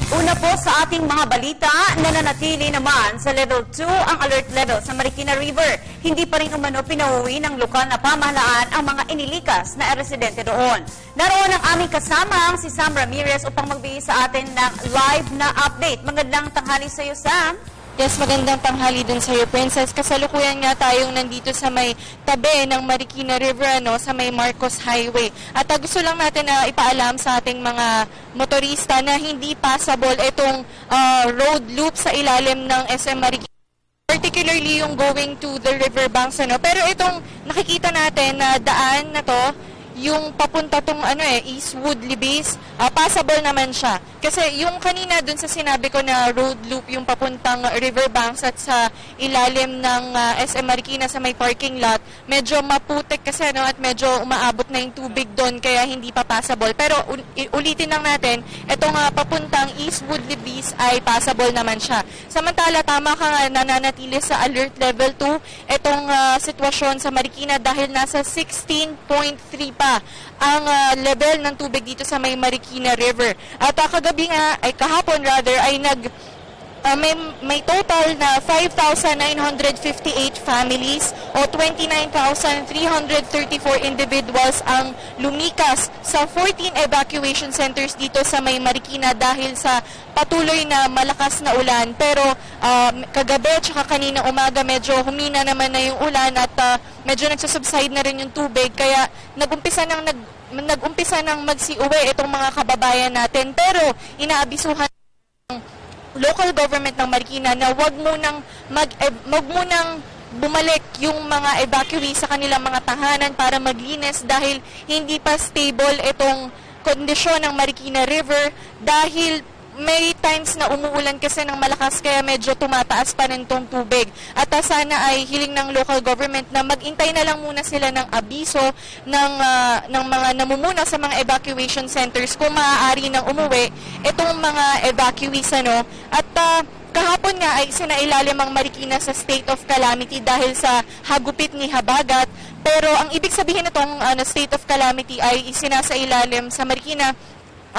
Una po sa ating mga balita, nananatili naman sa level 2 ang alert level sa Marikina River. Hindi pa rin umano pinauwi ng lokal na pamahalaan ang mga inilikas na residente doon. Naroon ang aming kasama si Sam Ramirez upang magbigay sa atin ng live na update. Magandang tanghali sa iyo, Sam. Yes, magandang tanghali din sa iyo, Princess. Kasalukuyan nga tayong nandito sa may tabi ng Marikina River, sa may Marcos Highway. At gusto lang natin na ipaalam sa ating mga motorista na hindi passable itong road loop sa ilalim ng SM Marikina. Particularly yung going to the riverbanks. Pero itong nakikita natin na daan na to, yung papunta tong Eastwood, Libis, passable naman siya. Kasi yung kanina dun sa sinabi ko na road loop, yung papuntang riverbanks at sa ilalim ng SM Marikina sa may parking lot, medyo maputik kasi at medyo umaabot na yung tubig doon kaya hindi pa passable. Pero ulitin lang natin, itong papuntang Eastwood, Libis ay passable naman siya. Samantala, tama ka nga, nananatili sa alert level 2 itong sitwasyon sa Marikina dahil nasa 16.3 pa ang level ng tubig dito sa may Marikina River. At kahapon ay may total na 5,958 families o 29,334 individuals ang lumikas sa 14 evacuation centers dito sa may Marikina dahil sa patuloy na malakas na ulan. Pero kagabi at kanina umaga medyo humina naman na yung ulan at medyo nagsusubside na rin yung tubig kaya nagumpisa nang magsiuwi itong mga kababayan natin. Pero inaabisuhan local government ng Marikina na wag munang bumalik yung mga evacuees sa kanilang mga tahanan para maglinis dahil hindi pa stable itong kondisyon ng Marikina River dahil may times na umuulan kasi ng malakas kaya medyo tumataas pa rin tong tubig. At sana ay hiling ng local government na mag-intay na lang muna sila ng abiso ng mga namumuna sa mga evacuation centers kung maaari nang umuwi itong mga evacuees. At kahapon nga ay sinailalim ang Marikina sa state of calamity dahil sa hagupit ni habagat. Pero ang ibig sabihin nitong state of calamity ay isinasailalim sa Marikina,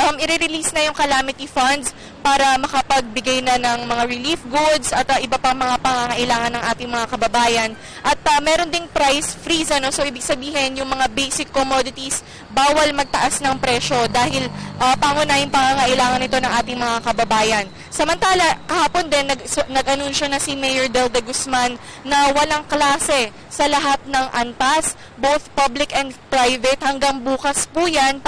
i-release na yung calamity funds para makapagbigay na ng mga relief goods at iba pang mga pangangailangan ng ating mga kababayan. At meron ding price freeze, so ibig sabihin yung mga basic commodities bawal magtaas ng presyo dahil pangunahing pangangailangan nito ng ating mga kababayan. Samantala, kahapon din nag-anunsyo na si Mayor Del de Guzman na walang klase sa lahat ng ANPAS, both public and private, hanggang bukas po yan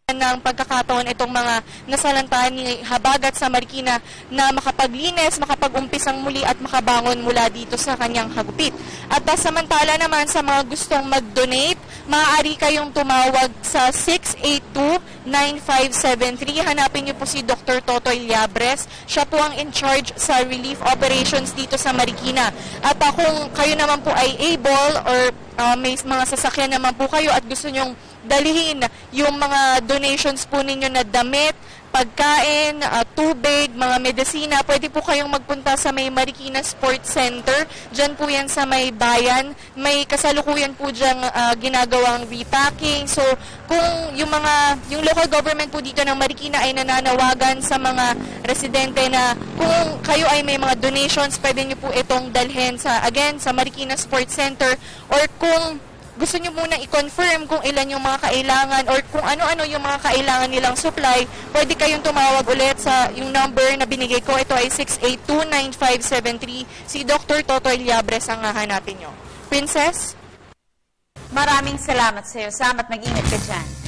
ng pagkakataon itong mga nasalantahan ni habagat sa Marikina na makapaglinis, makapag-umpisang muli at makabangon mula dito sa kanyang hagupit. At samantala naman sa mga gustong mag-donate, maaari kayong tumawag sa 682-9573. Hanapin niyo po si Dr. Totoy Llabres. Siya po ang in charge sa relief operations dito sa Marikina. At kung kayo naman po ay able or may mga sasakyan naman po kayo at gusto nyong dalihin yung mga donations po ninyo na damit, pagkain, tubig, mga medisina, pwede po kayong magpunta sa may Marikina Sports Center. Diyan po yan sa may bayan. May kasalukuyan po dyan ginagawang repacking. So, kung yung local government po dito ng Marikina ay nananawagan sa mga residente na kung kayo ay may mga donations, pwede nyo po itong dalhin sa Marikina Sports Center, or kung gusto nyo muna i-confirm kung ilan yung mga kailangan or kung ano-ano yung mga kailangan nilang supply, pwede kayong tumawag ulit sa yung number na binigay ko. Ito ay 682-9573. Si Dr. Totoy Llabres ang hahanapin nyo. Princess? Maraming salamat sa iyo, Sam, at mag-ingat ka dyan.